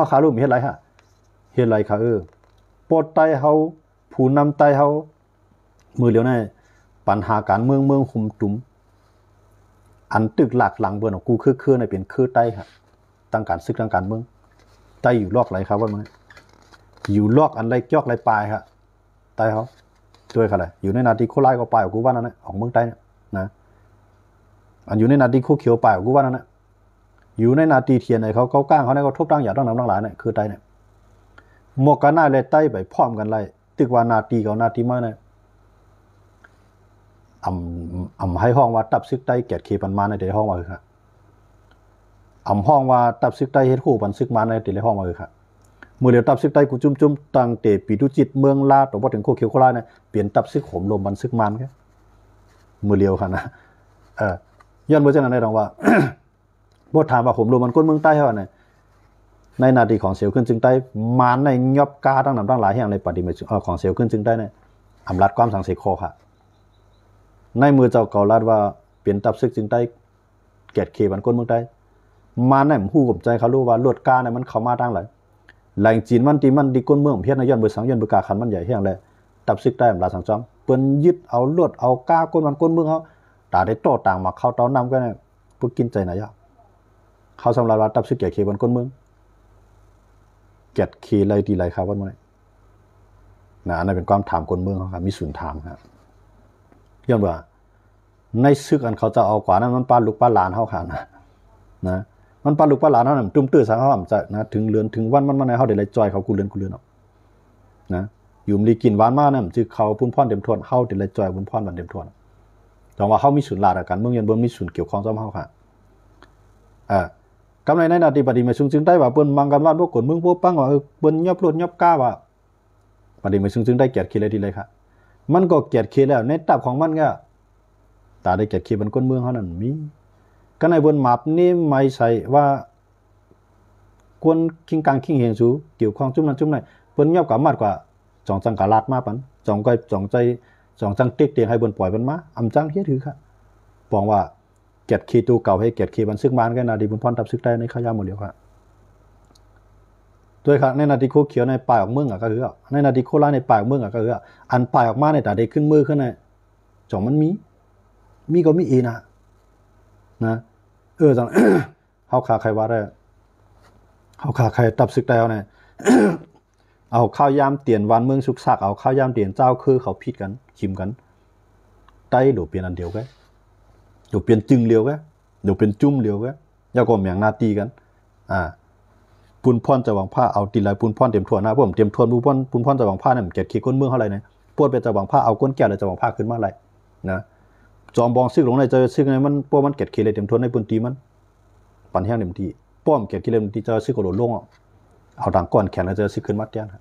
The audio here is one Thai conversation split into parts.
ขาลุ่มเฮ็ดไรฮะเฮ็ดไรค่ะปอดไตเฮาผู้นำไตเฮามือเดียวนี่ปัญหาการเมืองคุมจุ่มอันตึกหลักหลังเบิ่นของกูคือในเป็นคือไตฮะตั้งการศึกตั้งการเมืองไตอยู่ลอกไรครับว่ามันอยู่ลอกอันไรจอกไรปลายฮะไตเฮาด้วยค่ะเลยอยู่ในนาทีโคไล่ก็ปลายของกูว่านั่นแหละของเมืองไตเนี่ยนะอันอยู่ในนาทีโคเขียวปลายของกูว่านั่นแหละอยู่ในนาทีเทียนไหนเขาก้างเขาเนี่ยก็ทุบตั้งอย่าต้องนำตั้งหลายเนี่ยคือไตเนี่ยหมวกกันหน้าเลยไตไปพร้อมกันไรตึกว่านาทีกับนาทีมาเนี่ยให้ห้องว่าตับซึกไตเกียรติเคปันมาในเดี๋ยวห้องมาคือครับห้องว่าตับซึกไตเฮ็ดคู่ปันซึกมาในเดี๋ยวห้องมาคือครับมือเดียวตับซึกไตกูจุ่มตั้งเตปีตุจิตเมืองลาตัวพอถึงโคเขียวโคลาเนี่ยเปลี่ยนตับซึกขมลมบันซึกมันแค่มือเดียวค่ะนะย้อนเบอร์เจ้านั้นได้รองว่าบทถามว่าผมลมมันก้นเมืองใต้เท่าไหร่ในนาทีของเสียวขึ้นจึงใต้มาในยอบกาตั้งนำตั้งหลายแห่งในปฏิมาของเสียวขึ้นจึงใต้เนี่ยอำรัดความสังเสกโคค่ะในมือเจ้าเก่ารัดว่าเปลี่ยนตับซึกจึงใต้เกตเคบันก้นเมืองใต้มาในหู้กับใจเขารู้ว่าลวดกาเนี่ยมันเข้ามาตั้งหลายแหล่งจีนมันตีมันดีก้นเมืองเพี้ยนในย้อนเบอร์สังย้อนเบอร์กาคันมันใหญ่แห่งเลยตับซึกใต้อำรัดสังจอมเปิ้นยึดเอาลวดเอากาก้นมันก้นเมืองเขาตาได้โตต่างมาเข้าเต้านำก็เนี่ยปุ๊กกินใจไหนยะเขาสำหรับว่าตับซึกเกตเคบันก้นเมืองเกียรติเคเลยดีไรครับว่าเมื่อไหร่นะนั่นเป็นความถามคนเมืองเขาครับมีศูนย์ถามครับย้อนว่าในซึกอันเขาจะเอากว่านั้นมันปลาลูกปลาหลานเขาขาดนะมันปลาลูกปลาหลานเขาเนี่ยตุ้มตื้อสังเขาจะนะถึงเรือนถึงวันมันในเขาเดี๋ยวไรจอยเขากูเรือนออกนะอยู่มีกินหวานมากเนี่ยจือเขาพุ่นพ่อนเต็มทวนเขาเดี๋ยวไรจอยพุ่นพ่อนมันเต็มทวนจังว่าเขามีศูนย์หลาดกันเมืองยันเบื้องมีศูนย์เกี่ยวข้องซ้อมเขาค่ะกำไรในนาทีปฏิมาซึ่งได้ว่าเปิ้นมังกันว่าพวกกฎเมืองพวกปังว่าเปิ้นยอบรถยอบก้าว่าปฏิมาซึ่งได้เกียรติเคเลยดีเลยครับมันก็เกียรติเคแล้วในตับของมันก็ตาได้เกียรติเคบนก้นเมืองเขานั่นมีก็ในบนหมับนี่ไม่ใช่ว่ากวนคิงกังคิงเฮงสูเกี่ยวข้องจุ่มนั้นจุ่มไหนเปิ้นยอบกับมากกว่าจองจังกะลาดมาปันจองใจจองจังเต็กเตียงให้บนปล่อยบนมาอำจังเฮ็ดถือครับบอกว่าเกียรติคีตูเก่าให้เกียรติคีบันซึกมานกันนาดีบุญพรตับซึกได้ในขยาหมดเดียวครับด้วยครับในนาทีโคเขียวในปลายออกเมืองก็คือในนาทีโคล่าในปลายออกเมืองก็คืออันปลายออกมาในตาได้ขึ้นมือขึ้นในจ่องมันมีก็มีอีนะจัง เฮาขาใครว่าได้เฮาขาใครตับซึกได้เอาเนี่ย เอาข้าวยามเตียนวันเมืองสุกซักเอาข้าวยามเตียนเจ้าคือเขาผิดกันชิมกันไต้หรือเปลี่ยนอันเดียวกันเดี๋ยวเปลี่ยนจึงเลียวก็เดี๋ยวเป็นจุ่มเลียวก็ยาก็แมงนาตีกันปุนพ่อนจะหวังผ้าเอาตีไหลปุนพ่อนเตรียมถั่วนะผมเตรียมถั่วปุนพ่อนจะหวังผ้าเนี่ยเก็บขี้ก้นเมืองเท่าไรเนี่ยปวดไปจะหวังผ้าเอาก้นแก้วเลยจะหวังผ้าขึ้นมาอะไรนะจอมบองซึกลงในจะซึกในมันพวกมันเก็บขี้เลยเตรียมถั่วในปุนตีมันปั่นแห้งเต็มที่ป้อมเก็บขี้เลยตีจะซึกกระโดดลงเอาต่างก้อนแขนแล้วจะซึกขึ้นมัดเตี้ยน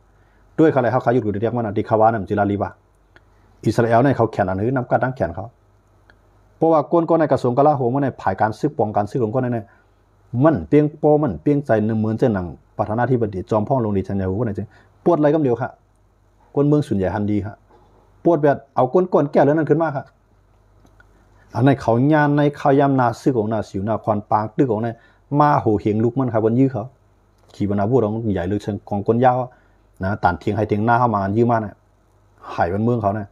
ด้วยเขาอะไรเขาขยุดอยู่เรียกมันดีคาวาเนี่ยจิลาลีบะอิสราเอลเนี่ยเขาแขนอันนี้น้ำกัดทั้งแขนเขาเพราะว่าก้นในกระทรวงกลาโหมในผ่ายการซึกป้องกันซึกของก้นในมันเปียงโปมันเปียงใจ1 0,000เส้นหนังประธานาธิบดีจอมพ่องลงดีชันยาหูว่าไหนจริงปวดอะไรก็เดียวค่ะก้นเมืองส่วนใหญ่ฮันดีค่ะปวดแบบเอาก้นแก้วแล้วนั่นขึ้นมาค่ะอันในเขายานในเขายามนาซึกของนาสิวนาควันปางตึกของในมาโหเหียงลุกมันค่ะบนยื้อเขาขี่บรรณาบุตรของใหญ่ลึกเชิงของก้นยาวนะตันเทียงให้เทียงหน้าเข้ามายื้อมาเนี่ยหายบนเมืองเขาเนี่ย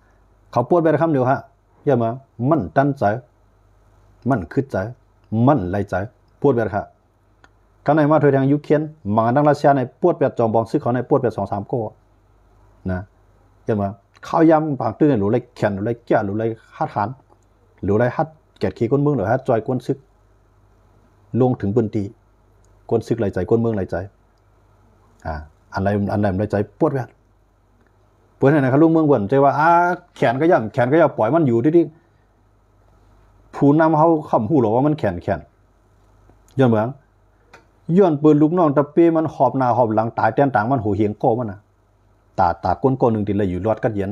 เขาปวดแบบคำเดียวฮะอย่ามามันตั้นใจมันคืดใจมันไหลใจปวดแบบค่ะกันในมาถอยทางยุเคียนมังดังรัสเซียในปวดแบบจอมบองซึกเขาในปวดแบบ2-3 โก้นะอย่ามาข้าวยำบางตื้อหรือไรแขนหรือไรแก่หรือไรฮัดหันหรือไรฮัดแกะขี้ก้นเมืองหรือฮัดจอยก้นซึกลงถึงบนตีก้นซึกไหลใจก้นเมืองไหลใจอันไหนไหลใจปวดแบบเปิดให้นะครับลุงเมืองบ่นใจว่าแขนก็ย่ำปล่อยมันอยู่ที่ผู้นำเขาคำหูหรอว่ามันแขนย้อนเมืองย้อนปืนลูกน้องตะเป้มันหอบหน้าหอบหลังตายแต้นต่างมันหูเหียงโก้มันนะตาก้นหนึ่งติดเลยอยู่รอดกัดเย็น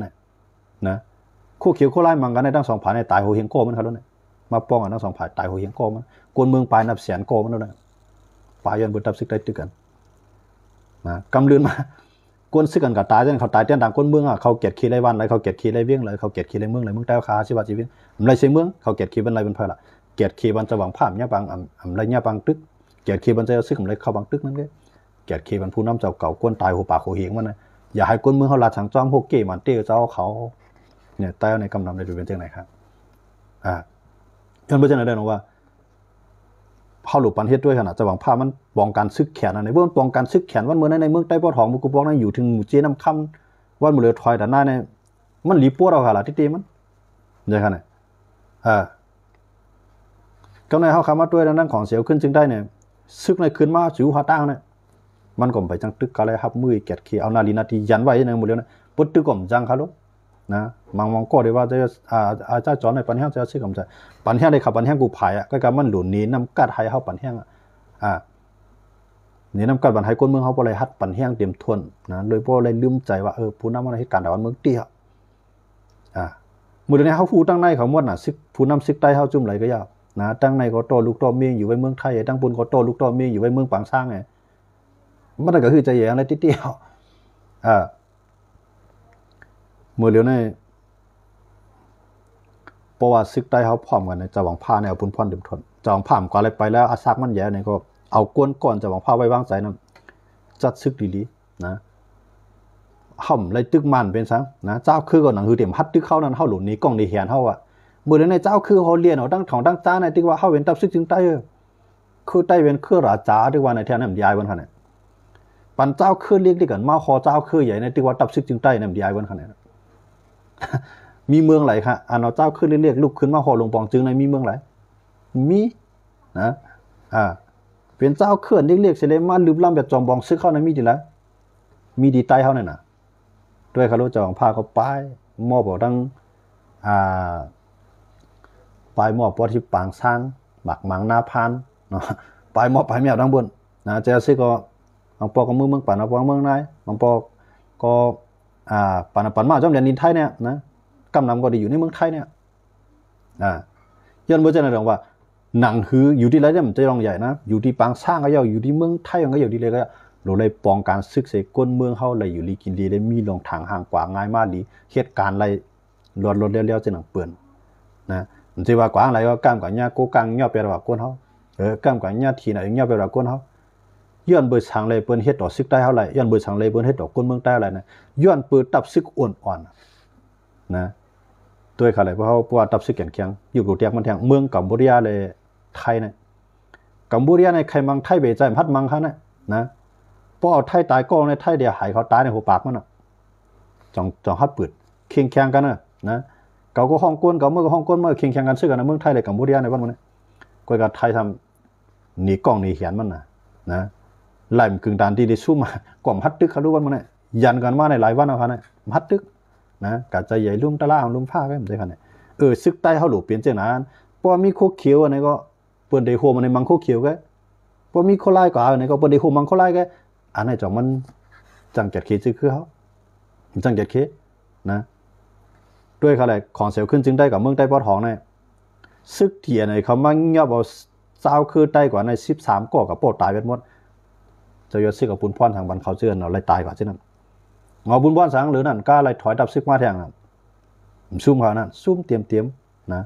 นะคู่เขียวคู่ไล่มังกันในทั้งสองฝ่ายในตายหูเหียงโก้มันเขาแล้วเนี่ยมาป้องกันทั้งสองฝ่ายตายหูเหียงโก้มันก้นเมืองปลายนับแสนโก้มันแล้วเนี่ยฝ่ายย้อนปืนตับซึกได้ตึกกันนะกำลืนมาก้นซึกกันกับตายเขาตายแต้นต่างก้นเมืองเขาเกียรติขี้ไรวันไรเขาเกียรติขี้ไรเวียงไรเขาเกียรติขี้ไรเมืองไรเมืองใต้ขาชีวะชีวิตไรเสียเมืองเขาเกียรติขี้วันไรเป็นเพลละเกียรติขี้วันจะหวังภาพเนี่ยบางไรเนี่ยบางตึกเกียรติขี้วันจะซึกอะไรเข้าบางตึกนั่นก็ แกดเคมันผู้นำเจ้าเก่าก้นตายหัวปากหัวเหงมันนะอย่าให้ก้นเมืองเขาลาดสังจ้อมพวกเก๋มันเตี้ยเจ้าเขาเนี่ยใต้ในกำนำได้ดูเป็นจังไหนครับย้อนไปจังไหนได้นะว่าเขาหลุดปันเฮ็ดด้วยขนาดจะหวังผ้ามันป้องกันซึกแขนในเบื้องป้องกันซึกแขนวันเมื่อในเมืองใต้ปอทองมุกบอกนั่นอยู่ถึงหมู่เจน้ำค่ำวันมือเรือถอยแต่หน้าเนี่ยมันหลีปัวเราค่ะล่ะที่ตีมันใช่ขนาดก็ในเขาคำว่าด้วยนั้นของเสียวขึ้นจึงได้เนี่ยซึกในคืนมาจิ๋วหาตั้งเนี่ยมันก็ไปจังตึกกะเลยครับมือแกดขี้เอานาลีนาทียันไว้ในหมดเลยนะปุ๊บตึกก่อมจังครับลูกนะมองก็ได้ว่าจะเจ้าจอนในปันแห้งจะซื้อกำจัดปันแห้งได้ขับปันแห้งกูผายก็การมันหลุดนี้น้ำกัดให้เขาปันแห้งนี่น้ำกัดปันให้ก้นเมืองเขาไปเลยฮัดปันแห้งเตรียมทวนนะโดยพวกเลยลืมใจว่าผู้นำมันเหตุการณ์แต่วันเมืองเตี้ยมือเดียวนี้เขาฟูตั้งในเขาหมดน่ะซึกผู้นำซึกใต้เขาจุ่มไหลก็ยาวนะตั้งในเขาโตลูกโตเมียงอยู่ไว้เมืองไทยตั้งปุ่นเขาโตลูกโตเมียงอยู่ไว้เมืองปางสร้างไงมันก็คือใจแย่อะไรเตี้ยมือเดียวนี่เพราะว่าซึกใต้เขาพร้อมกันจะหวังผ้าในเอาปุ่นพรเดิมทนจะหวังผ้ามก่อนอะไรไปแล้วอาซักมันแย่เนี่ยก็เอาก้นก่อนจะหวังผ้าไว้วางใจนั่นจัดซึกดีๆนะห่มเลยตึกมันเป็นซังนะเจ้าคือก่อนหนังคือเตรียมฮัดตึกเข้านั้นเข้าหลุดนี้กล้องดีเหียนเข้ามือเดียวในเจ้าคือเขาเรียนเอาตั้งของตั้งจ้าในที่ว่าเขาเป็นตับซึกจึงใต้คือใต้เป็นคือราจ้าที่ว่าในแถวนั้นยายวันขนาดปันเจ้าคือเรียกได้กันมาคอเจ้าคือใหญ่ในที่ว่าตับซึกจึงใต้นั้นยายวันขนาดมีเมืองไหนค่ะเอาเจ้าขึ้นเรียกลุกขึ้นมาหอลงปองจึงในมีเมืองไหนมีนะเป็นเจ้าเขื่อนเรียกเสด็จมาลืมล่ำแบบจอมบองซึกเข้าในมีดีแล้วมีดีใต้เขาเนี่ยนะด้วยคารุจองพาเขาไปมอบบอกตั้งไปมอบปอที่ปางสร้างหมักมังนาพานเนาะไปมอบไปแมวทั้งบนนะเจ้าซึกก็บางปอก็เมืองป่านบางเมืองไหนบางปอก็ปันมาจอมแดนดินไทยเนี่ยนะกำนำก็ดีอยู่ในเมืองไทยเนี่ยย้อนเมื่อเจ้าหน้าที่ว่าหนังคืออยู่ที่ไรเนี่ยมันจะรองใหญ่นะอยู่ที่ปางสร้างก็ยาวอยู่ที่เมืองไทยก็ยาวดีเลยก็เราเลยป้องการซึกเสกก้นเมืองเขาเลยอยู่ลีกินดีได้มีลงทางห่างกว่าง่ายมากดีเหตุการณ์อะไรรถเลี้ยวๆจะหนังเปื่อนนะมันจะว่ากว่าอะไรก็กล้ามกว่าเนี่ยโกกังย่อไประหว่างก้นเขากล้ามกว่าเนี่ยทีไหนย่อไประหว่างก้นเขาย้อนเบอร์ทางเลยเปิ้นเฮ็ดต่อซึกได้เท่าไหร่ย้อนเบอร์ทางเลยเปิ้นเฮ็ดต่อก้นเมืองใต้อะไรนะย้อนเปิดตับซึกอ่อนๆนะตัวเขาเลยเพราะว่าตับซึกแข็งแข็งอยู่กับเตียกมันแทงเมืองกัมพูชาเลยไทยเนี่ยกัมพูชาในใครมังไทยเบใจพัดมังเขาเนี่ยนะพอเอาไทยตายก็ในไทยเดียวหายเขาตายในหัวปากมันอ่ะจองฮัดปืดเคียงแข่งกันนะเขาก็ห้องก้นเขาเมื่อก็ห้องก้นเมื่อเคียงแข่งกันซื้อกันในเมืองไทยเลยกัมพูชาในวันนี้ก็กับไทยทำหนีกล้องหนีเหียนมันนะไล่กึ่งดานที่ได้สู้มากล่อมฮัดตึกเขาดูวันมันเนี่ยยันกันมาในหลายวันเอาค่ะเนี่ยฮัดตึกนะกะใจใหญ่ลุ่มตะล่างลุ่มผ้าก็ไม่ใช่ค่ะเนี่ยซึกใต้เขาหลุดเปลี่ยนเจ้านั้นพอมีโคเขียวอะไรก็เปิดเดโฮมันในมังโคเขียวก็พอมีโคไล่ก็อะไรก็เปิดเดโฮมังโคไล่ก็อันไหนจ่องมันจังเกียดเคจื้อคือเขาจังเกียดเคนะด้วยเขาอะไรของเสียวขึ้นจึงได้กับเมืองใต้ปอทองเนี่ยซึกเถียในเขามั่งเงียบเอาเจ้าคือใต้กว่าใน13ก่อกับโปตายเป็นหมดจะยศซึกกับปุนพ่อนทางบันเขาเจือนเราไล่ตายกว่าเช่นนั้นงอบุญพ่อนสังหรือนั่นกล้าไล่ถอยดับซึกมาแทงนั่นซุ่มเขานั่นซุ่มเตรียมนะ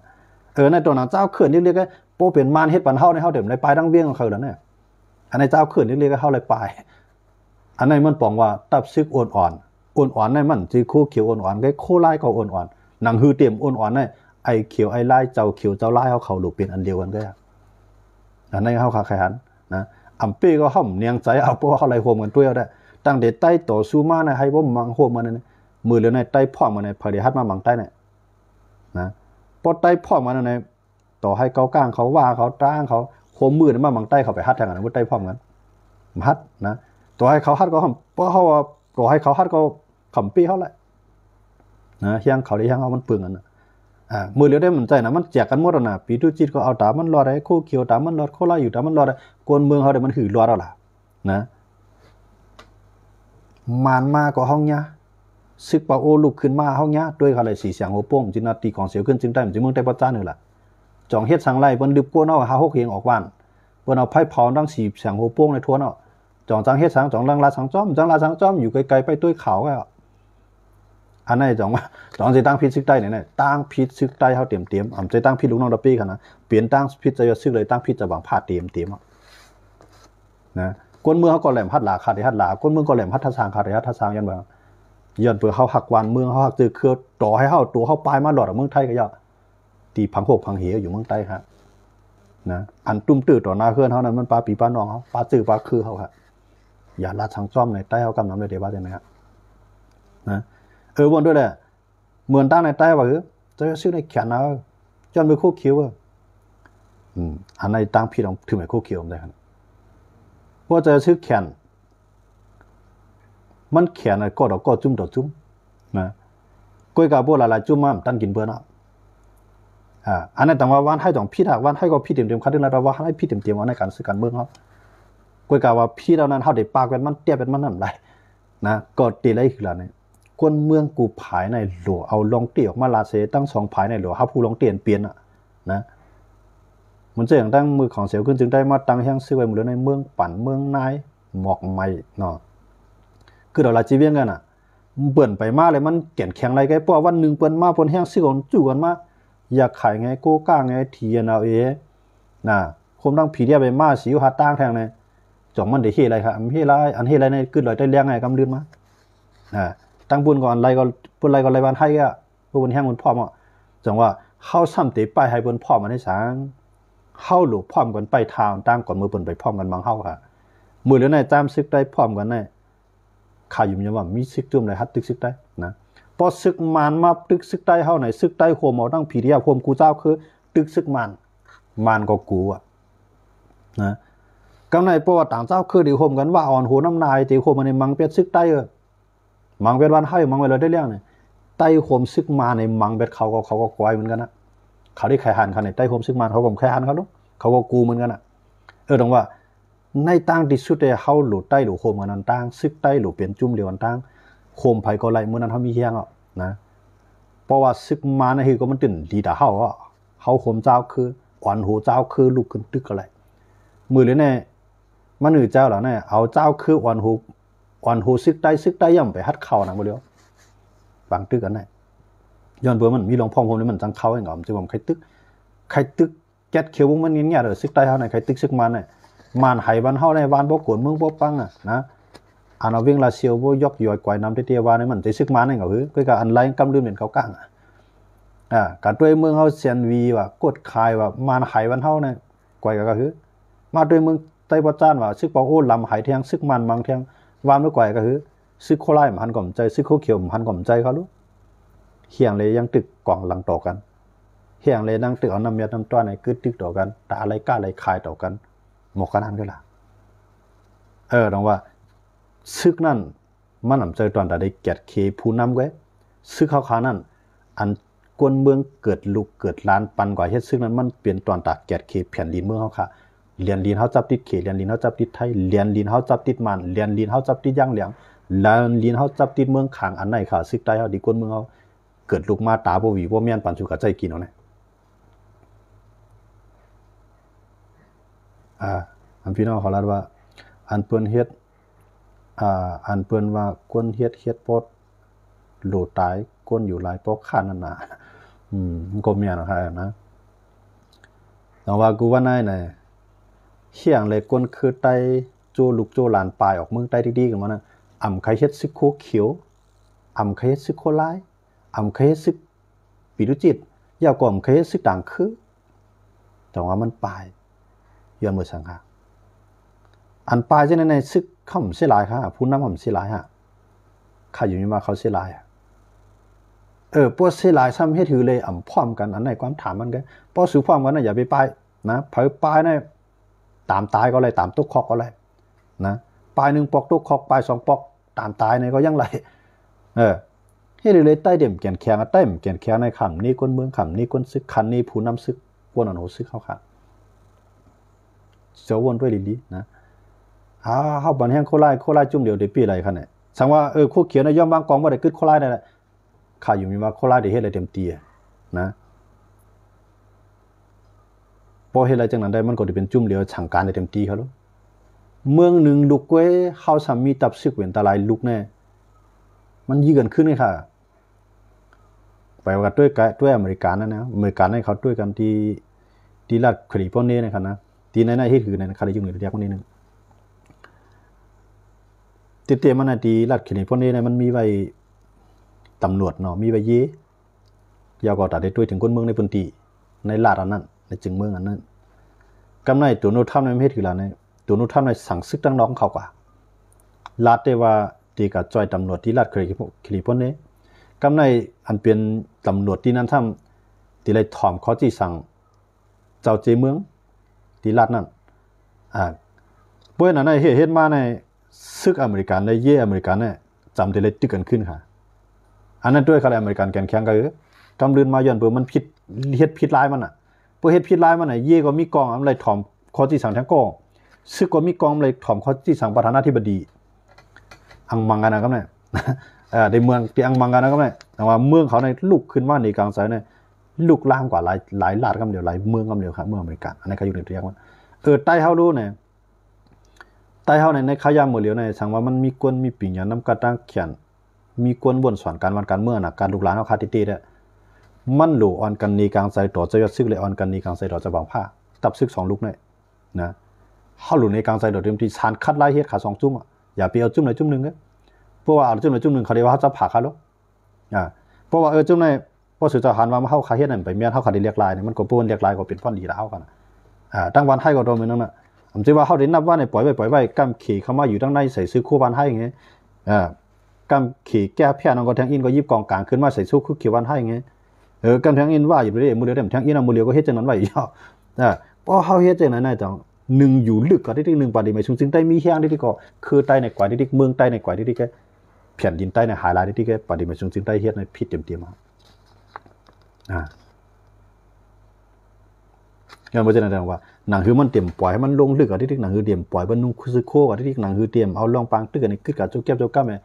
ในตัวนั้นเจ้าเขื่อนเรียกๆก็โปเป็นมารเฮ็ดปันเฮาในเฮาเดี๋ยวในปลายดังเวียงของเขาแล้วเนี่ยอันในเจ้าเขื่อนเรียกๆก็เฮาไล่ปลายอันในมันปองว่าตับซึกอ่อนในมันจีคู่เขียวอ่อนๆก็โคไล่ก็อ่อนๆหนังฮือเตรียมอ่อนๆในไอเขียวไอไล่เจ้าเขียวเจ้าไล่เขาหลุดเป็นอันเดียวกันก็อันในเฮาขาใครหันนะอำเป้ก็ห่มเนียงใจเอาเพราะว่าเขาไล่โฮมกันตัวได้ตั้งเด็ดใต้ต่อสู้มาในให้บ่มังโฮมมาในมือเหลือในใต้พ่อมาในพอดีฮัดมาบังใต้เนี่ยนะพอใต้พ่อมาในต่อให้เขาก้างเขาว่าเขาจ้างเขาโฮมมือมาบังใต้เขาไปฮัดทางนั้นว่าใต้พ่อกันฮัดนะต่อให้เขาฮัดก็ห่มเพราะเขาว่าต่อให้เขาฮัดก็ขำปีเขาแหละนะเฮียงเขาได้เฮียงเอามันเปลืองกันมือเหลียวได้เหมือนใจนะมันแจกกันหมดนะปีตุจิตก็เอาตามันรอได้คู่เขียวตามันรอดโคไล่อยู่ตามันรอดกวนเมืองเขาได้มันหือรอดแล้วล่ะนะมานมาก็ห้องยะซึกปะโอลุกขึ้นมาห้องยะด้วยเขาเลยสีเสียงหัวโป้งจินนาตีของเสียวขึ้นจึงได้จึงเมืองได้ประจ้าหนึ่งล่ะจองเฮ็ดสังไล่บนดึบกวนเอาหาหกเฮียงออกวันบนเอาไพ่เผาดังสีเสียงหัวโป้งในทั่วเนาะจองจังเฮ็ดสังจองลังลาสังจ้อมจังลาสังจ้อมอยู่ไกลๆไปด้วยเขาก็อันนั้นจองจะตั้งพิษซึกใต้เนี่ยตั้งพิษซึกใต้เขาเตรียมจะตั้งพิษลูกน้องดับปี้กันนะเปลี่ยนตั้งพิษจะซึกเลยตั้งพิษจะบังพาเตรียมนะ กวนเมืองเขาก็แหลมฮัดหลาขาดฮัดหลากวนเมืองก็แหลมฮัดทัศางขาดฮัดทัศางยันว่าย้อนเปื่อเฮาหักวันเมืองเฮาหักจือคือต่อให้เฮาตัวเฮาปลายมาหลอดเมืองไทยก็ยาตีพังโขกพังเหวอยู่เมืองใต้ฮะนะอันตุ้มตื้อต่อหน้าเฮือนเฮานั้นมันปลาปีปลาน้องเฮาปลาจือปลาคือเฮาฮะอย่าลาดชังจ้อมในใต้เฮากำนำได้เดี๋ยวว่าจังได๋ฮะนะวนด้วยแหละเหมือนตั้งในใต้ว่าจะซื้อในแขนเอาจนไปคู่คิวอันในตั้งพี่ต้องถึงไปคู่คิวได้ครับว่าจะซื้อแขนมันแขนก็ดอกก็จุ่มดอกจุ่มนะก้อยกาโบหลายๆจุ่มมาตั้งกินเบื่อเนาะอันนั้นแต่ว่าวันให้ต้องพี่ถักวันให้ก็พี่เต็มๆคัดเรื่องแล้วว่าให้พี่เต็มๆว่าในการซื้อการเมืองเขาก้อยกาว่าพี่เหล่านั้นเฮาได้ปากเป็นมันเตี้ยเป็นมันนั่นไรนะก็ตีไรคือล่ะเนี่ยคนเมืองกูภายในหลวเอาลองเตี้ยออกมาลาเสตั้ง2ภายในหลวเฮาผู้ลองเตี้ยเปลี่ยนอ่ะนะมันจะอย่างตั้งมือของเสียวขึ้นจึงได้มาตั้งแห่งซื้อไว้หมดเลยในเมืองปั่นเมืองนายหมอกใหม่เนาะคือเราลาจีเวียงกันอ่ะเปิ้นไปมาเลยมันแก่นแข็งไรไกเพราะวันนึงเปิ้นมาเปิ้นแห่งซื้อของจู่กันมาอยากขายไงโกก้าไงทีเอาน่ะคมตั้งผีเดียไปมาสิวหาตั้งแทงเนี่ยจ่องมันได้เฮ็ดอะไรครับเฮ็ดอะไรอันเฮ็ดอะไรในกึดลอยได้แรงไงกำลืนมาตั้งบุญก่อนไรก็ปุ่นไรก็ไรวันให้ก็ปุ่นแห้งปุ่นพร้อมอ่ะจังว่าเข้าซ้ำเตะไปให้ปุ่นพร้อมมาในสางเข้าหลุพร้อมกันไปทางตั้งก่อนมือปุ่นไปพร้อมกันบางเข้าค่ะมือเหลือในตามซึกได้พร้อมกันในข่าวอยู่ยังว่ามีซึกจุ่มไรฮัดตึกซึกได้นะพอซึกมันมาตึกซึกได้เข้าไหนซึกได้โฮมเอาตั้งผีเดียวโฮมกูเจ้าคือตึกซึกมันก็กูอ่ะนะกำในประวัติต่างเจ้าคือดีโฮมกันว่าอ่อนหัวน้ำนายตีโฮมในมังเป็ดซึกได้มังเป็ดวันให้มังเวลาได้เรื่องเนี่ยไต้โฮมซึกมาในมังเป็ดเขาก็กวายเหมือนกันนะเขาได้ไข่หันเขาในไต้โฮมซึกมาเขาก็ไข่หันเขาลูกเขาก็กูเหมือนกันนะตรงว่าในตั้งที่สุดเลยเขาหลุดใต้หลุดโฮมกันนั่นตั้งซึกใต้หลุดเปลี่ยนจุ่มเดียวกันตั้งโฮมไผ่ก็ไล่เมื่อนั้นเขามีเฮียงอ่ะนะเพราะว่าซึกมาในคือก็มันตื่นดีแต่เขาโฮมเจ้าคืออ่อนหูเจ้าคือลูกขึ้นตึกอะไรมือเลยเนี่ยมันหนือเจ้าแล้วเนี่ยเอาเจ้าคืออ่อนหูซึกได้ย่ำไปฮัดเข่าหนังบ่เดียวบางตึกกันไหนย้อนเบื่อมันมีหลวงพ่อผมนี่มันจังเข้าอย่างผมจะบอกใครตึกแก๊สเขียวมันเงี้ยซึกได้เท่าไหนใครตึกซึกมันเนี่ยมันหายวันเท่าในวันบ่กวนเมืองบ่ปังอ่ะนะอันเอาวิ่งลาเซียวบ่ยกย่อยกวายน้ำเตี้ยๆว่านี่มันจะซึกมันนี่ก็คือก็อันไล่กำลืมเป็นเขาก้างการด้วยเมืองเฮาเซียนวีว่ากดคายว่ามันหายวันเท่าเนี่ยกวายก็คือมาด้วยเมืองไต้ปะจ้านว่าซึกปอโอ้ลำหายเทียงซึกมันบางเทียงวานไม่กว่าก็คือซึกโคไล่มันก่อมใจซึกโคเขียวมันก่อมใจเขาลูกเฮียงเลยยังตึกกล่องหลังต่อกันเฮียงเลยนั่งตึกเอาน้ำเมียน้ำต้อนในกึดตึกต่อกันตาอะไรก้าอะไรคายต่อกันหมกกันนั่นก็ล่ะต้องว่าซึกนั่นมันหนำใจตอนแต่ได้แกดเคผู้นำไว้ซึกเขาขานั่นอันกวนเมืองเกิดลูกเกิดล้านปันกว่าเฮ็ดซึกนั้นมันเปลี่ยนตอนตากแกดเคแผ่นดินเมืองเขาค่ะเรียนลีนเฮาจับติดเขเรียนลีนเฮาจับติดไทยเรียนลีนเฮาจับติดมันเรียนลีนเฮาจับติดย่างเหลียงแล้วลีนเฮาจับติดเมืองขางอันไหนค่ะซึกใต้เฮาดีกวนเมืองเฮาเกิดลูกมาตาบ่หวีบ่แม่นปันสุกะใจกินเอาเนี่ยอันพี่น้องเขาลาว่าอันเปิ้นเฮ็ดอันเปิ้นว่ากวนเฮ็ดปอดโหลตายกวนอยู่หลายปอกคันนั่นน่ะมันก็แม่นค่ะนะแต่ว่ากูว่าไหนเฮียงเลยกวนคือไตโจลูกโจหลานปลายออกเมืองใต้ดีๆกันมานะอ่ำใครเฮ็ดซึกโคเขียวอ่ำใครเฮ็ดซึกโคลายอ่ำใครเฮ็ดซึกปีดุจิตยาวกว่าอ่ำใครเฮ็ดซึกต่างคือแต่ว่ามันปลายย้อนมือสังหาอันปลายจังในซึกเขาเสียหลายค่ะผู้นำเขาเสียหลายฮะข้าอยู่นี่มาเขาเสียหลายพวกเสียหลายซ้ำเฮ็ดถือเลยอ่ำพร้อมกันอันไหนความถามมันก็พอสู่พร้อมกันน่ะอย่าไปปลายนะเผยปลายน่ะตามตายก็เลยตามตุกคอกก็เลยนะปลาย1ปอกตุกคอกปลาย2ปอกตามตายเนี่ยก็ยังไหลเฮ็ดเลยใต้เด่มแก่นแข็งใต้แก่นแข็งในค่ำนี้คนเมืองค่ำนี้คนซึกคันนี้ผู้นำซึกพวกนั้นโหซึกเขาค่ะเจ้าวนด้วยดีๆนะเฮาบันแห้งโคราชจุ่มเดียวได้ปีอะไรคั่นเนี่ยสังว่าคู่เขียวน่ะย่อมบางกองบ่ได้กึดโคราชได้แหละข้าอยู่มีว่าโคราชได้เฮ็ดอะไรเต็มที่นะพอเฮ็ดอะไรจังนั้นได้มันก็สิเป็นจุ่มเดียวสั่งการได้เต็มที่เขาลูกเมืองนึงลุกไว้เฮาสามีตับซึกเว้นตะลายลุกแน่มันยื้อกันขึ้นเลยค่ะไปว่าด้วยอเมริกันนะอเมริกันให้เขาด้วยกันที่รัฐแคลิฟอร์เนียนะครับนะที่ไหนๆเฮ็ดคือในคาลิฟอร์เนียเรียกว่านี้นึง เตี้ยมันน่ะดีรัฐเขตพวกนี้เนี่ยมันมีไว้ตำรวจเนาะมีไว้เยยาวก็ตัดได้ด้วยถึงคนเมืองในพื้นที่ในลาดอันนั้นในจึงเมืองอันนั้นกำไรตัวโน้ตท่าในประเทศคือละเนี่ยตัวโน้ตท่าในสั่งซึกตั้งน้องเขากว่าลาดได้ว่าตีกับจอยตำรวจที่ลาดเคยคลิปนี้กำไรอันเป็นตำรวจที่นั้นทำที่เลยถ่อมข้อที่สั่งเจ้าเจเมืองที่ลาดนั่นเพราะนั้นในเหตุมาในซึกอเมริกันในเย่อเมริกันเนี่ยจำได้เลยตึกกันขึ้นค่ะอันนั้นด้วยอะไรอเมริกันแข็งก็คือกำลืนมาย้อนเปิดมันผิดเฮ็ดผิดลายมันอ่ะเพราะเฮ็ดผิดลายมันไหนเย่ก็มีกองอะไรถ่อมข้อที่สั่งทั้งกองซึกก็มีกองอะไรถ่อมข้อที่สั่งประธานาธิบดีอังมังกันนะครับเนี่ยในเมืองที่อังมังกันนะครับเนี่ยแต่ว่าเมืองเขาในลุกขึ้นว่าในกลางสายเนี่ยลุกล่างกว่าหลายลาดกันเดียวหลายเมืองกันเดียวครับเมืองอเมริกันอันนี้ก็อยู่ในเรียกว่าใต้เฮาดูเนี่ยใต้เฮาในขายามมือเหลียวในสั่งว่ามันมีกวนมีปิ่งอย่างน้ำกระตั้งเขียนมีกวนบนสอนการวันการเมืองน่ะการลุกลานเอาคาติตีเนี่ยมันหลู่ออนกันนีกลางใจต่อจะยอดซึกเลยออนกันนีกลางใจต่อจะบางผ้าตับซึก2ลูกเนี่ยนะเฮาหลู่ในกลางใจต่อเต็มที่ชานคัดไล่เฮ็ดขา2จุ่มอย่าไปเอาจุ่มไหนจุ่มนึงเด้อเพราะว่าเอาจุ่มไหนจุ่มนึงเขาเรียกว่าเขาจะผ่าขาแล้วเพราะว่าจุ่มไหนพอสุดจะหันว่ามาเฮาคาเฮ็ดนั่นไปเมียนเฮาคาได้เรียกลายเนี่ยมันก็ป่วนเรียกลายก็เป็นฟ้อนดีแล้วเฮากันตั้งวันให้ก็โดนเหมือนนั่นน่ะผมสิว่าเฮาได้นับว่าในปล่อยไว้กำขี่เข้ามาอยู่ทางในใส่ซื้อคู่วันให้อย่างเงี้ยกำขี่แก้แพ้นก็แทงอินก็ยิบกองกลางขึ้นมาใส่สู้คู่ขี่วันให้อย่างเงี้ยกำแทงอินว่าอยู่เรื่อยมือเดียวแทงอินมือเดียวก็เฮ็ดจังนั้นไว้อยู่พอเฮาเฮ็ดจังนั้นน่ะจัง1อยู่ลึกก็ได้ที่1ปานนี้ไม่ซึ่งได้มีแฮงได้ที่ก็คือใต้ในกว่าที่เมืองใต้ในกว่าที่แกแผ่นดินใต้ในหายหลายที่แกปานนี้ไม่ซึ่งได้เฮ็ดในผิดเต็มๆงั้นบ่จะนั่นว่าหนังคือมันเต็มปล่อยให้มันลงลึกก็ที่หนังคือเต็มปล่อยบ่นุ่งคือโคก็ที่หนังคือเต็มเอาลองปางตึกกันนี่คือกับจุกแก้วจุกก้าแม่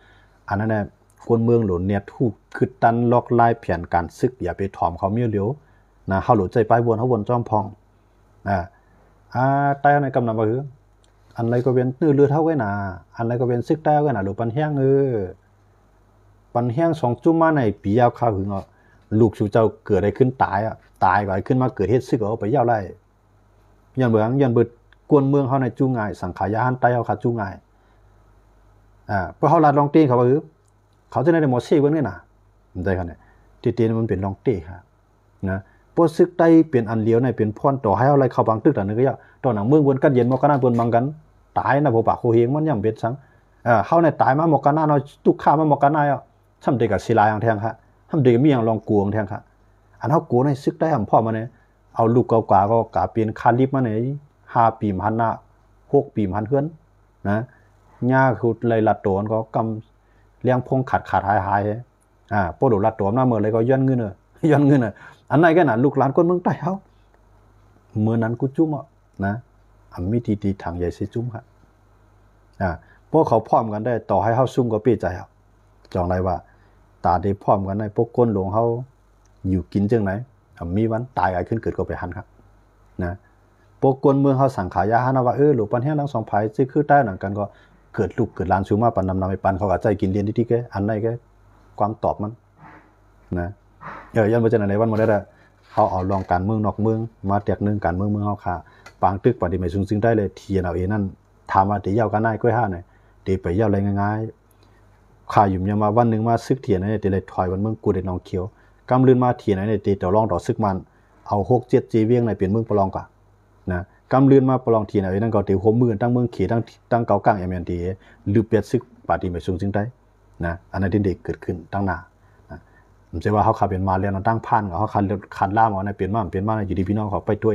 อันนั้นน่ะคนเมืองหลนเนี่ยถูกคือตันล็อกลายแผนการซึกอย่าไปถ่อมเขาเมียเหลียวนะเฮาหลใจไปวนเฮาวนจอมพองใต้ในกำนำว่าคืออันไรก็เป็นตื้อเลือดเท่าไว้น่ะอันไรก็เป็นซึกใต้ไว้น่ะหรือปันแห้งปันแห้ง2จุ่มมาในปียาวข้าวหึงลูกสู่เจ้าเกิดอะไรขึ้นตายก็ขึ้นมาเกิดเฮ็ดซึกเอาไปยาวไล่ยันเบิดกวนเมืองเฮาในจูง่ายสังขายาหันใต้เฮาขาจูง่ายเพราะเฮาลาดลองเต้เขาว่าเขาจะได้หมอเซ่เบิ่นนี่น่ะมันได้คั่นเนี่ยตีๆมันเป็นลองเต้ครับนะพวกซึกใต้เป็นอันเลียวในเป็นพรต่อให้เอาอะไรเข้าบางตึกแต่นึงก็ยาตอนหนังเมืองบนกันเย็นมอกกันหน้าบนบังกันตายนะบ่ปากโคเฮงมันย่ำเป็นสังเฮาในตายมามอกกันหน้าเนาะตุกข้ามามอกกันหน้าทำได้กับศิลาอย่างแทงค่ะทำได้มีอย่างลองกวงแทงค่ะอันเฮากวในซึกใต้หำพ่อมาเนี่ยเอาลูกเก่ากว่าก็กะเป็นคาลิบมาเนี่ย5ปีพันหน้า6ปีพันเฮือนนะหญ้าคือเลยลัดโตนก็กำเลี้ยงพงขาดหายปอดลัดโตนมาเมื่อไรก็ย้อนเงินอันไหนกันน่ะลูกหลานคนเมืองใต้เฮาเมื่อนั้นกูจุ้มนะมีตีทางใหญ่สิจุ้มครับพวกเขาพร้อมกันได้ต่อให้เฮาซุ่มก็เปี้ยใจครับจองไรว่าตาได้พร้อมกันในพวกก้นหลวงเฮาอยู่กินจังไหนมีวันตายอะไรขึ้นเกิดก็ไปหันครับนะพวกก้นเมืองเฮาสังขายาหันว่าหลวงปันแห้งทั้ง2ภายสิคือใต้หนังกันก็เกิดลูกเกิดหลานซุมาปันนำไปปันเขาก็ใจกินเรียนที่แกอันไหนแกความตอบมันนะยันบ่จังไหนวันบ่ได้เขาเอาลองการเมืองนอกเมืองมาแตกนึงการเมืองเฮาค่ะปางตึกปฏิไม่ซึ่งได้เลยเทียนเอาเอนั่นถามว่าติยาวกันได้ก้อย5เนี่ยติไปยาวอะไรง่ายๆข่าอยู่ยามมาวันนึงมาซึกเทียนเนี่ยติเลยถอยวันเมืองกูได้น้องเขียวกำลืนมาเทียนเนี่ยติต่อรองต่อซึกมันเอา6 7จีเวียงในเป็นเมืองประลองกะนะกำลืนมาประลองเทียนเอาเอนั่นก็ติโหมมือตั้งเมืองขี่ตั้งเก่ากลาง MND หรือเปียดซึกปฏิไม่ซึ่งได้นะอันนั้นเด็กเกิดขึ้นตั้งหน้าผมจะว่าเขาขับเป็นมาเรียนตั้งพันเขาขันล่ามเอาในเปลี่ยนมาอยู่ดีพี่น้องเขาไปด้วย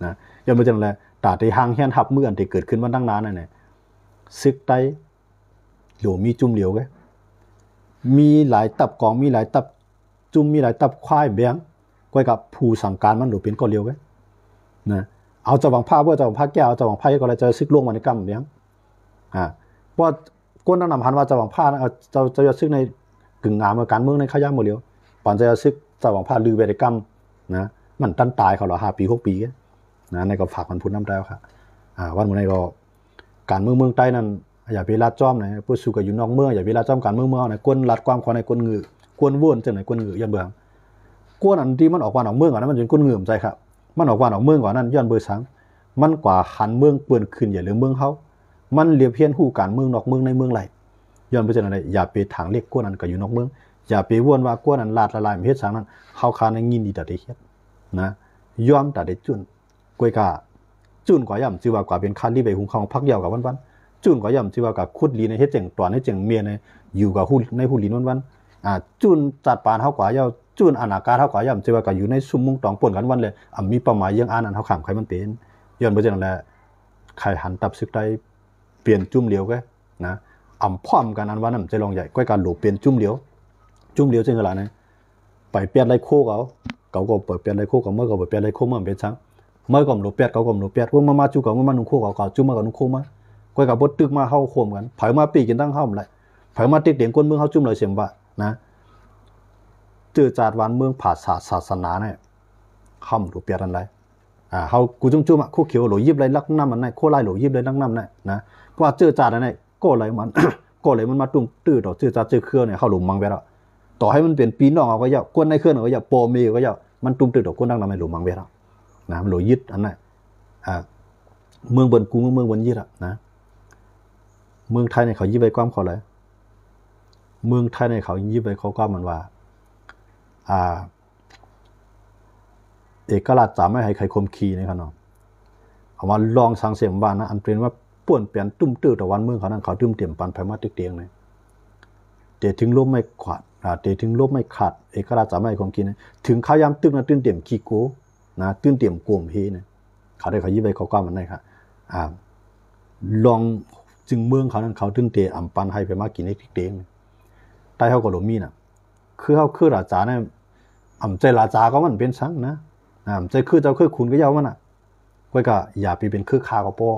นะย้อนไปจังเลยตาที่ห่างเฮียนทับเมื่ออันที่เกิดขึ้นมาตั้งนานนั่นแหละซึกใต้หลวมีจุ่มเหลียวแกมีหลายตับกองมีหลายตับจุ่มมีหลายตับควายแบงก้อยกับผู้สั่งการมันหลวเป็นก็เหลียวแกนะเอาจะหวังผ้าเพื่อจะหวังผ้าแก้วจะหวังผ้าก็เลยจะซึกล่วงมาในกำแบงเพราะก้นตั้งนำพันว่าจะหวังผ้าเอาจะซึกในกึ่งงามการเมืองในขย่ำหมดเหลียวปานจะซึกจะหวังผ้าลือเวรกรรมนะมันตันตายเขาหรอ5 ปี 6 ปีนะในก็ฝากมันพูดน้ำได้ครับวันมื้อนี้ก็การเมืองใต้นั้นอย่าไปลาดจ้อมนะผู้สู่ก็อยู่นอกเมืองอย่าไปลาดจ้อมการเมืองนะกวนลัดความขอในกวนงือกวนว่นจังไหนกวนงือย้อนเบืองกวนอันที่มันออกว่าออกเมืองก่อนนั้นมันจนกวนงือใจครับมันออกว่าออกเมืองก่อนนั้นย้อนเบือสังมันกว่าหันเมืองเปื้อนขึ้นอย่าลืมเมืองเฮามันเรียบเพี้ยนฮู้การเมืองนอกเมืองในเมืองไหล ย้อนไปจากอะไรอย่าไปทางเล็กกวนนั้นก็อยู่นอกเมืองอย่าไปวนว่ากวนนั้นลาดละลายเฮ็ดสังนั้นเฮาคาในยินดีแต่ได้เฮ็ดนะยอมแต่ได้จุนกวยกาจุนกว่าย่ำสิว่ากว่าเป็นคันที่ไปหุงข้าวพักเดียวกับวันๆจุนกว่าย่ำสิว่ากับคุดลีในเฮ็ดเจ๋งตอนให้เจ๋งเมียในอยู่กับฮู้ในฮู้ลีนวันๆจุนจัดปานเฮากว่าย่าจุนอนาการเฮากว่าย่ำสิว่ากับอยู่ในซุ่มมุงตองป่นกันวันเลยมีเป้าหมายยังนั้นเฮาข้ามใครมันเป็นย้อนไปจากนั้นแหละใครหันตับซึกได้เปลี่ยนจุ่มเหลียวก็นะพร้อมกันอันว่านั้นใจลองใหญ่ก้อยการหลูเปลี่ยนจุ่มเหลียวจึงขนาดนั้นไปเปลี่ยนไรโคเขาก็เปิดเปลี่ยนไรโคกับเมื่อก็เปิดเปลี่ยนไรโคเมื่อเป็นช้างเมื่อก็หลูเปลี่ยนเขาก็หลูเปลี่ยนว่ามาจู่กับว่ามานุ่งโคเขาจู่มากับนุ่งโคมาก้อยกับบดตึกมาเข้าโคมกันเผยมาปีกินตั้งเข้าเลยเผยมาติดเดียงก้นเมืองเข้าจุ่มเลยเสียงว่านะเจอจาดวันเมืองผ่าศาสนาเนี่ยเข้าหลูเปลี่ยนอะไรเขากูจุ่มอ่ะคู่เขียวหลูยิบเลยลักน้ำมันเนี่ยโคไล่หลูยิบเลยลักน้ำเนี่ยนะเพราะว่าเจอจาดอะไรก็เลยมันมาตุ้มตื้อต่อเจอจาดเจอเครือเนี่ยเข้าหลุมมังไปแล้วต่อให้มันเป็นปีน้องเอาก็อย่ากวนในเครื่องเอาก็อย่าโปเมก็อย่ามันตุ้มตื้อต่อกวนดังนำในหลุมมังไปแล้วนะมันหลุยึดอันนั้นเมืองบนกูเมืองบนยึดอ่ะนะเมืองไทยเนี่ยเขายึดไว้ความเขาเลยเมืองไทยเนี่ยเขายึดไว้เขาก็มันว่าเอกราชจะไม่ให้ใครคมขีนะครับเนาะเอามาลองสังเสียงบ้านนะอันเป็นว่าป่วนเปลี่ยนตุ้มตื้อต่อวันเมืองเขานั้นเขาตุ้มเตี่ยมปันไผมาตึกเตียงเลยเดี๋ยวถึงลบไม่ขาดเดี๋ยวถึงลบไม่ขาดเอกราชจะไม่ให้คมขีนะถึงเขายามตึกนะตื้นเตี่ยมขี้โก้นะตื้นเตี่ยมโกมเฮนะเขาได้เขายึดไว้เขาก็มันได้ครับลองจึงเมืองเขานั้นเขาตื้นเตี่ยมปันให้ไปมากินในตึกเตียงใต้เขาก็หลมีน่ะคือเขาคือราชาเนี่ยใจราชาก็มันเป็นสังนะใจคือเจ้าคือคุณก็ยาวมันก็อย่าไปเป็นคือข้าก็ป้อ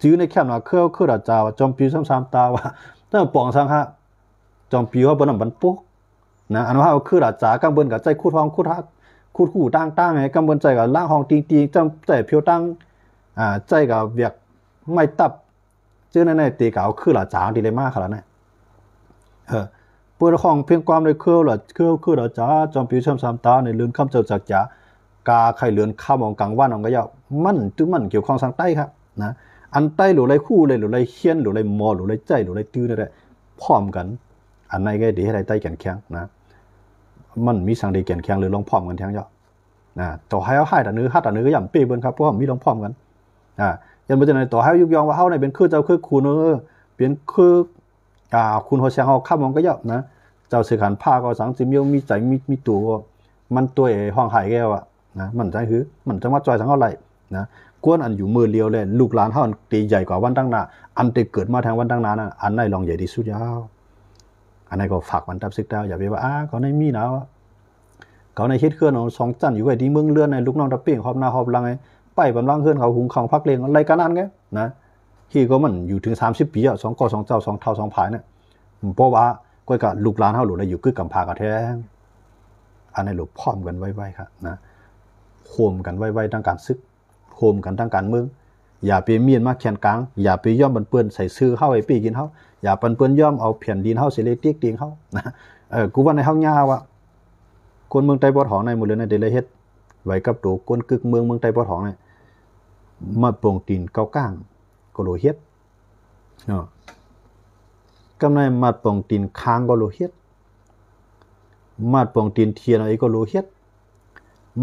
จื้อในแคบน่ะคือราชาจอมปีซ้ำๆตาว่าถ้าปองสังฮะจอมปีว่าบ่นำบันปุ๊กนะอันว่าคือราชากำเบิ่นกับใจคูดห้องคูดฮักคูดคู่ตั้งๆให้กำเบิ่นใจกับล่างห้องตีๆจำใจเพียวตั้งใจกับเวียกไม่ตับจื้อในตีเก่าคือราชาดีเลยมากขนาดนั้นเปิดห้องเพียงความเลยคือราชาจอมปีซ้ำๆตาในเรื่องคำเจ้าจักจ๋ากาไข่เลือนข้ามองกลางว่านองก็ยาวมันเกี่ยวข้องสังใต้ครับนะอันใต้หรือไรคู่เลยหรือไรเฮียนหรือไรมอหรือไรใจหรือไรตื้อนั่นแหละพร้อมกันอันไหนก็ดีให้ไรใต้แก่นแข็งนะมันมีสังเดแก่นแข็งหรือลองพร้อมกันแท้งเยอะนะต่อให้เอาให้แต่เนื้อก็ย่ำเป้เบิ้นครับเพราะว่ามีลองพร้อมกันยันปัจจุบันต่อให้ยุกยองว่าเขาในเป็นคือเจ้าคือคุณเป็นคือคุณหัวเสียงเขาข้ามองก็ยาวนะเจ้าสื่อขันผ้าก็สังสิมีมีใจมีตัวมันตัวห้องหายแก้วนะมันใจคือมันจะมาจอยสังเท่าไหร่นะกวนอันอยู่มือเลียวเลยลูกหลานเท่าตีใหญ่กว่าวันตั้งหน้าอันเตเกิดมาทางวันตั้งหน้านะอันไหนลองใหญ่ที่สุดยาวอันไหนก็ฝากวันตับซึกดาวอย่าไปว่าเขาในมีนะเขาในเฮ็ดเคลื่อนของสองจันอยู่ไว้ที่เมืองเลื่อนในลูกน้องตะเป้งหอบหน้าหอบหลังไงไปบำลังเคลื่อนเขาหุงข้าวพักเลงอะไรกันนั่นไงนะที่ก็มันอยู่ถึง30 ปีสองกอสองเจ้า2 เท่า 2 ผายเนี่ยเพราะว่าก้อยกับลูกหลานเฮาหลุดเลยอยู่กึกกำพากระแท้อันไหนหลุดพร้อมกันไว้ๆครับนะโฮมกันไว้ๆทางการซึกโฮมกันทางการเมืองอย่าไปเมียนมาแขนกลางอย่าไปย่อมบันเปื้อนใส่ซื้อเฮาไอ้ปีกินเฮาอย่าปันเปื้อนย่อมเอาแผ่นดินเฮาสิเลยเตียกเตียงเฮานะกูว่าในเฮายาวคนเมืองไต้บ่ท้องในหมดเลยในได้เลยเฮ็ดไว้กับตัวคนกึกเมืองไต้บ่ท้องเนี่ยมาโป่งตีนเกาก้างก็โลเฮ็ดกำไรมาโป่งตีนค้างก็โลเฮ็ดมาโป่งตีนเทียนอะไรก็โลเฮ็ด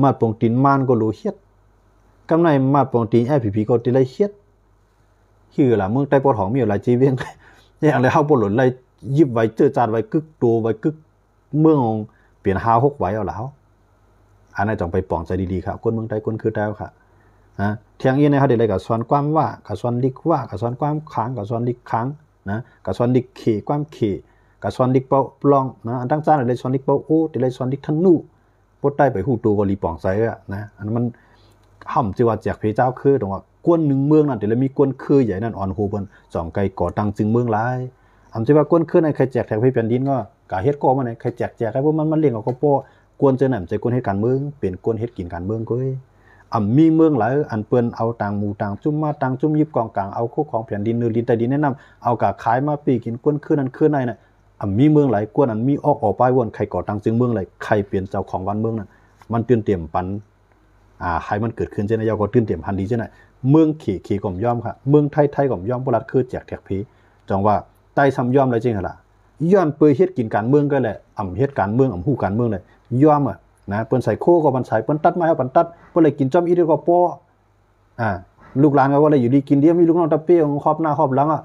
มาโป่งตีนม่านก็โลเฮ็ดกำไรมาโป่งตีนแอพีก็ติเลยเฮ็ดคือล่ะเมืองไต้บ่ท้องมีหลายชีวิตอย่างไรเฮาบ่หล่นเลยยิบไว้เจอจานไว้กึกตัวไว้กึกเมืองเปลี่ยน5 6ไว้เอาแล้วอันนั้นต้องไปปองใจดีๆครับคนเมืองไทยคนคือแต้วค่ะนะเที่ยงนี้นะเฮาได้เลยก็สอนความว่าก็สอนลิกว่าก็สอนความค้างก็สอนลิกค้างนะก็สอนลิกเขความเขก็สอนลิกเป้าปลองนะอันตั้งจ้าได้สอนลิกเป้าโอ้ได้สอนลิกธนูปดได้ไปฮู้ตัวก็ลีปองใจนะอันนั้นมันห่ำจิว่าแจกพระเจ้าคือตรงว่ากวน1เมืองนั่นแต่ละมีกวนคือใหญ่นั่นอ่อนโหเพิ่น2ไกลก่อตั้งจึงเมืองหลายอำจิว่ากวนคือในใครแจกแถวให้แผ่นดินก็กะเฮ็ดก่อมาไหนใครแจกให้พวกมันเลี้ยงเอาก็ป้อกวนเจอนั่นใจกวนเฮ็ดการเมืองเป็นกวนเฮ็ดกินการเมืองก้อยมีเมืองหลายอันเปิ้นเอาต่างหมู่ต่างจุ่มมาต่างจุ่มยิบกองกลางเอาคุกของแผ่นดินเนื้อดินใต้ดินแนะนำเอากะขายมาปีกินกวนคือนั้นคือในน่ะมีเมืองหลายกวนอันมีออกไปวนใครก่อตั้งจึงเมืองหลายใครเปลี่ยนเจ้าของวันเมืองนั่นมันตื่นเต้นปันให้มันเกิดขึ้นจังได๋ยาก็ตื่นเต้นพันดีจังได๋เมืองขี่ก่อมยอมค่ะเมืองไทยก่อมยอมบ่รัดคือแจกแท็กพีจังว่า ตซ้ำยอมเลยจริงล่ะย้อนเปื้อเฮ็ดกินการเมืองก็แหละเฮ็ดการเมืองฮู้การเมืองเลยยอมอ่ะนะเปิ้นใส่โคก็มันใส่เปิ้นตัดไม้เอาปันตัดเปิ้นเลยกินจอมอีดีก็ป้อลูกหลานก็ว่าเลยอยู่ดีกินเดียวมีลูกน้องตะเปี้ยครอบหน้าครอบหลังอ่ะ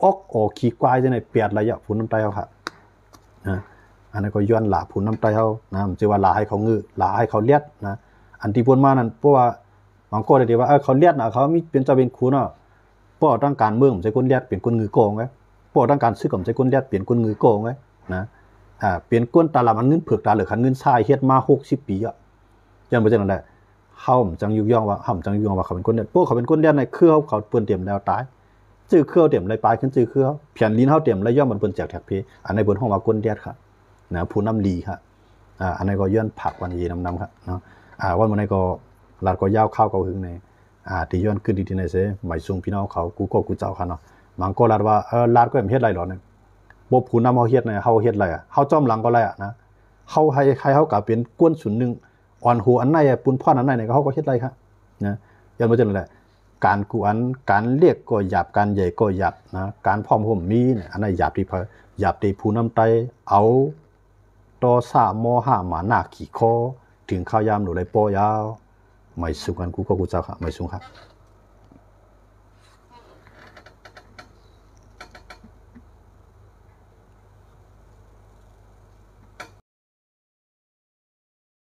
ออกโอขี้ควายจังได๋เปียดระยะผู้น้ำไตเฮาค่ะอันนั้นก็ย้อนหลาผู้น้ำไตเฮานะสิว่าหลาให้เขางื้อหลาให้เขาเลียดนะอันที่เพิ่นมานั่นเพราะว่าบางคนได้ว่าเขาเลียดน่ะเขามีเป็นเจ้าเป็นครูเนาะป้อต้องการเมืองใส่คนเลียดเป็นคนงือโกงไว้ป้อต้องการซื้อกับใส่คนเลียดเป็นคนงือโกงไว้นะเป็นก้นตาละมันเงินเผือกตาเหลือคันเงินทรายเฮ็ดมา60ปีอ่ะจังบ่จังนั้นแหละเฮาจังยุยองว่าเขาเป็นคนเลียดพวกเขาเป็นคนเลียดในเครือเขาเปิ้นเตรียมแล้วตายจื้อเครือเตรียมเลยปลายขึ้นจื้อเครือเพียนลิ้นเฮาเตรียมแล้วย่อมมันเปิ้นแจกแท็กเพอันในเปิ้นฮ้องว่าคนเลียดครับนะผู้นำลีครับอันนี้ก็ย้อนผักวันยีนำครับเนาะวันมื้อนี้ก็ลาดก็ยาวข้าวเกาหึงในที่ย้อนขึ้นดีๆในเสหมายซุงพี่น้องเขากูก็กูเจ้าค่ะเนาะบางก็ลาดว่าลาดก็เฮ็ดไรหรอเนี่ยบ่ผู้นำเฮาเฮ็ดเนี่ยเฮาเฮ็ดไรเฮาจ้อมหลังก็ไรนะเฮาให้เฮาก็เป็นกวนศูนย์นึงอ่อนหูอันไหนปุนพ่อนอันไหนเนี่ยเฮาก็เฮ็ดไรครับนะย้อนบ่จังนั้นแหละการกูอันการเรียกก็หยาบการใหญ่ก็หยาบนะการพร้อมห่มมีเนี่ยอันไหนหยาบที่หยาบที่ผู้นำไตเอาต่อ3ม5หมาหน้าขี้คอถึงข้าวยามหนูเลยปอยาวไม่สุกันกูก็กูเจ้าครับไม่สุครับ